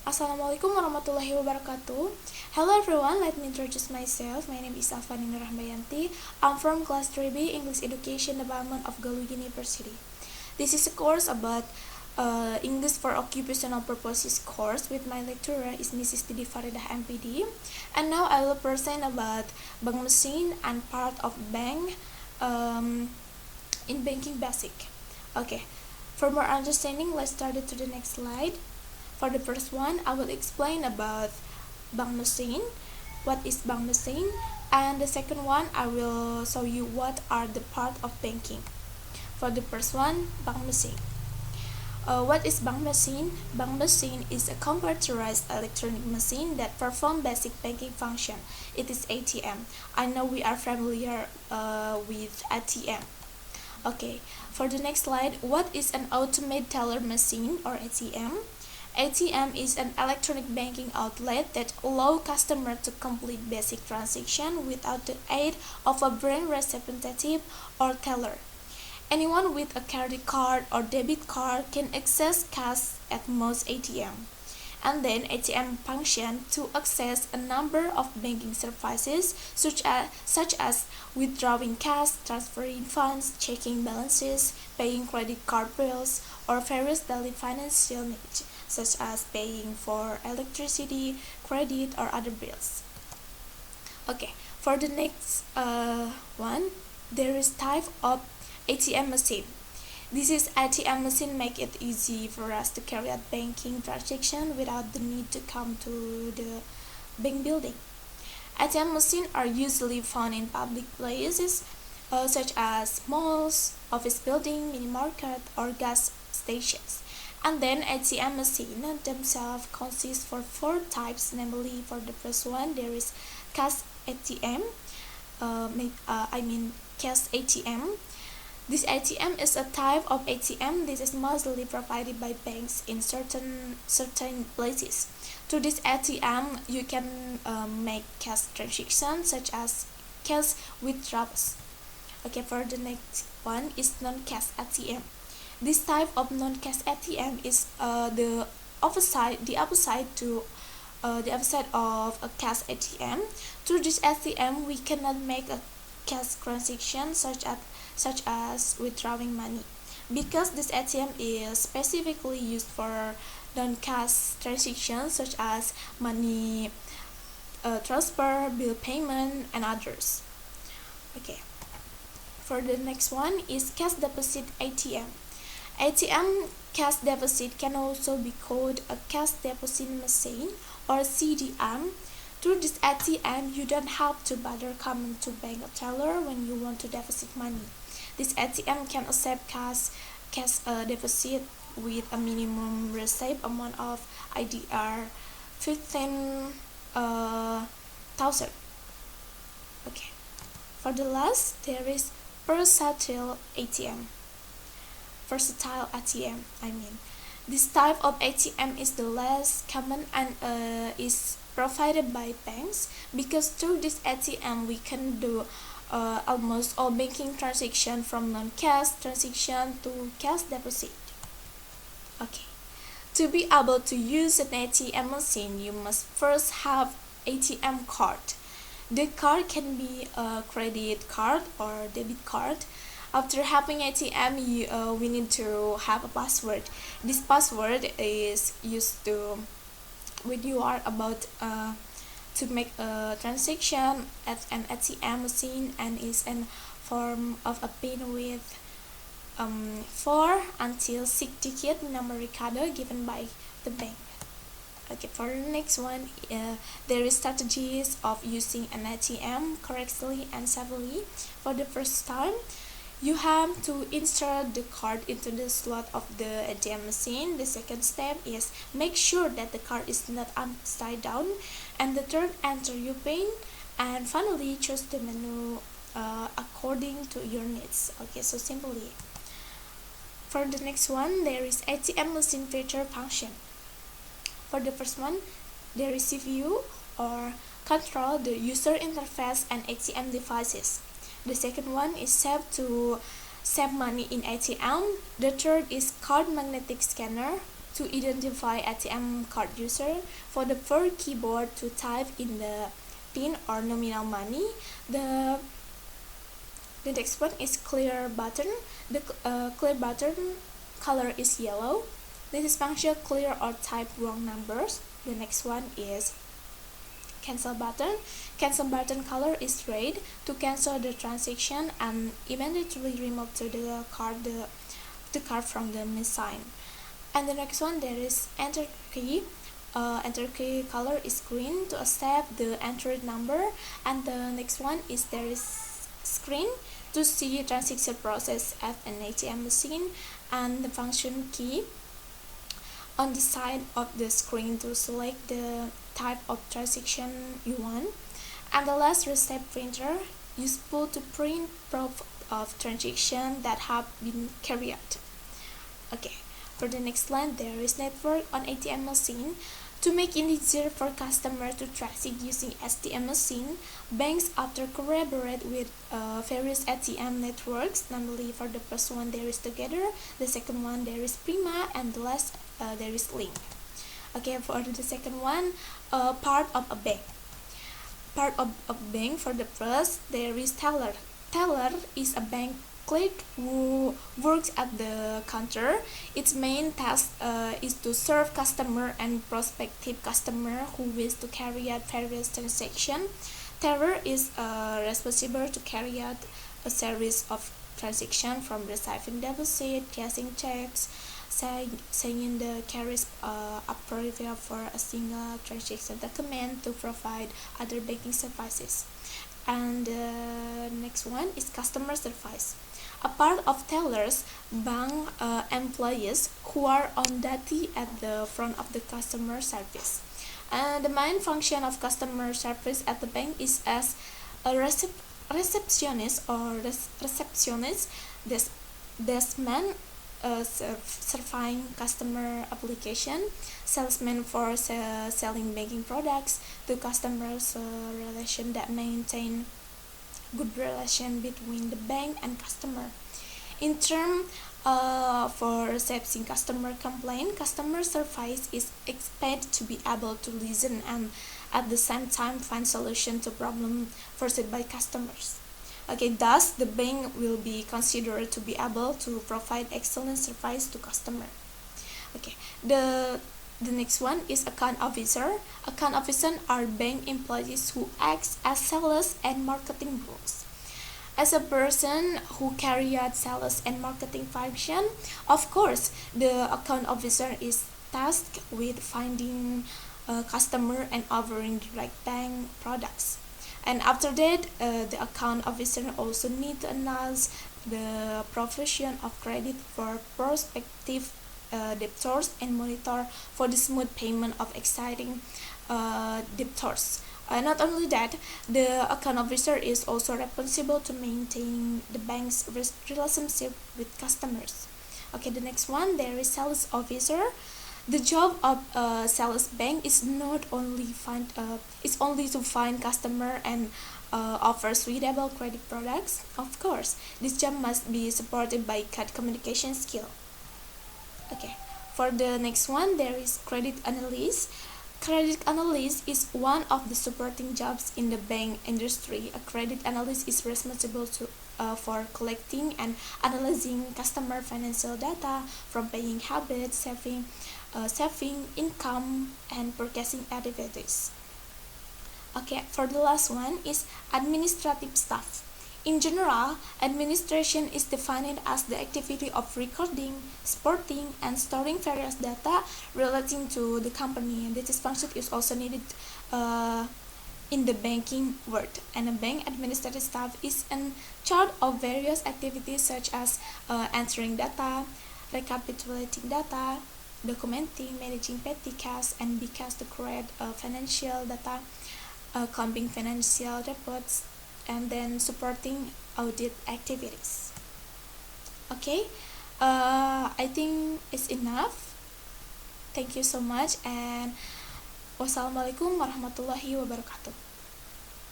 Assalamualaikum warahmatullahi wabarakatuh. Hello everyone, let me introduce myself. My name is Alfanina Rahmayanti. I'm from class 3B English Education Department of Galuh University. This is a course about English for Occupational Purposes course with my lecturer is Mrs. Didih Faridah M.Pd. And now I will present about bank machine and part of bank in banking basic. Okay, for more understanding, let's start it to the next slide. For the first one, I will explain about bank machine, what is bank machine, and the second one, I will show you what are the part of banking. For the first one, bank machine. What is bank machine? Bank machine is a computerized electronic machine that performs basic banking function. It is ATM. I know we are familiar with ATM. Okay, for the next slide, what is an automated teller machine or ATM? ATM is an electronic banking outlet that allows customers to complete basic transactions without the aid of a branch representative or teller. Anyone with a credit card or debit card can access cash at most ATM. And then ATM function to access a number of banking services such as withdrawing cash, transferring funds, checking balances, paying credit card bills, or various daily financial needs such as paying for electricity, credit, or other bills. Okay, for the next one, there is type of ATM machine. This is ATM machine make it easy for us to carry out banking transaction without the need to come to the bank building. ATM machines are usually found in public places such as malls, office building, mini market, or gas stations. And then ATM machine themselves consist for four types, namely for the first one there is cash ATM, cash ATM. This ATM is a type of ATM. This is mostly provided by banks in certain places. Through this ATM, you can make cash transactions such as cash withdrawals. Okay, for the next one is non-cash ATM. This type of non-cash ATM is the opposite of a cash ATM. Through this ATM, we cannot make a cash transaction such as withdrawing money, because this ATM is specifically used for non-cash transactions such as money transfer, bill payment, and others. Okay, for the next one is cash deposit ATM. ATM cash deposit can also be called a cash deposit machine or CDM. Through this ATM, you don't have to bother coming to bank or teller when you want to deposit money. This ATM can accept cash deposit with a minimum receipt amount of IDR 15,000. Okay. For the last, there is versatile ATM. This type of ATM is the less common and is provided by banks, because through this ATM we can do almost all banking transaction from non-cash transaction to cash deposit. Okay, to be able to use an ATM machine, you must first have ATM card. The card can be a credit card or debit card. After having ATM, we need to have a password. This password is used to when you are about to make a transaction at an ATM machine, and is in form of a pin with 4 until 6 digit numeric code given by the bank. Okay, for the next one, there is strategies of using an ATM correctly and safely. For the first time, you have to insert the card into the slot of the ATM machine. The second step is make sure that the card is not upside down. And the third, enter your PIN. And finally, choose the menu according to your needs. Okay, so simply. For the next one, there is ATM machine feature function. For the first one, there is view or control the user interface and ATM devices. The second one is save to save money in ATM. The third is card magnetic scanner to identify ATM card user. For the for keyboard to type in the PIN or nominal money. The next one is clear button. The clear button color is yellow. This is function clear or type wrong numbers. The next one is cancel button. Cancel button color is red. To cancel the transaction and immediately remove to the card from the machine. And the next one, there is enter key. Enter key color is green to accept the entered number. And the next one is there is screen to see transaction process at an ATM machine, and the function key on the side of the screen to select the type of transaction you want. And the last, receipt printer, useful to print proof of transaction that have been carried out. Okay, for the next line, there is network on ATM machine. To make it easier for customers to transact using ATM machine, banks after collaborate with various ATM networks. Namely, for the first one there is Together, the second one there is Prima, and the last there is Link. Okay, for the second one, part of a bank. Part of a bank, for the first there is teller. Teller is a bank clerk who works at the counter. Its main task is to serve customer and prospective customer who wish to carry out various transactions. Teller is responsible to carry out a series of transactions from receiving deposit, cashing checks, signing the carriage approval for a single transaction document to provide other banking services. And the next one is customer service. A part of tellers, bank employees who are on duty at the front of the customer service. And the main function of customer service at the bank is as a receptionist or receptionist, deskman serving customer application, salesman for selling banking products, to customers relation that maintain good relation between the bank and customer. In term for receiving customer complaint, customer service is expected to be able to listen and at the same time find solution to problem faced by customers. Okay, thus the bank will be considered to be able to provide excellent service to customer. Okay, the next one is account officer. Account officers are bank employees who act as sales and marketing roles. As a person who carry out sales and marketing function, of course, the account officer is tasked with finding a customer and offering direct bank products. And after that, the account officer also need to analyze the provision of credit for prospective debtors and monitor for the smooth payment of existing debtors. Not only that, the account officer is also responsible to maintain the bank's relationship with customers. Okay, the next one, there is sales officer. The job of a sales bank is not only only to find customer and offer suitable credit products. Of course, this job must be supported by good communication skill. Okay, for the next one, there is credit analyst. Credit analyst is one of the supporting jobs in the bank industry. A credit analyst is responsible for collecting and analyzing customer financial data from paying habits, saving, income, and purchasing activities. Okay, for the last one is administrative staff. In general, administration is defined as the activity of recording, exporting, and storing various data relating to the company. This function is also needed in the banking world. And a bank administrative staff is in charge of various activities such as entering data, recapitulating data, documenting, managing petty cash and big cash to create financial data, counting financial reports, and then supporting audit activities. Okay, I think it's enough. Thank you so much, and wassalamualaikum warahmatullahi wabarakatuh.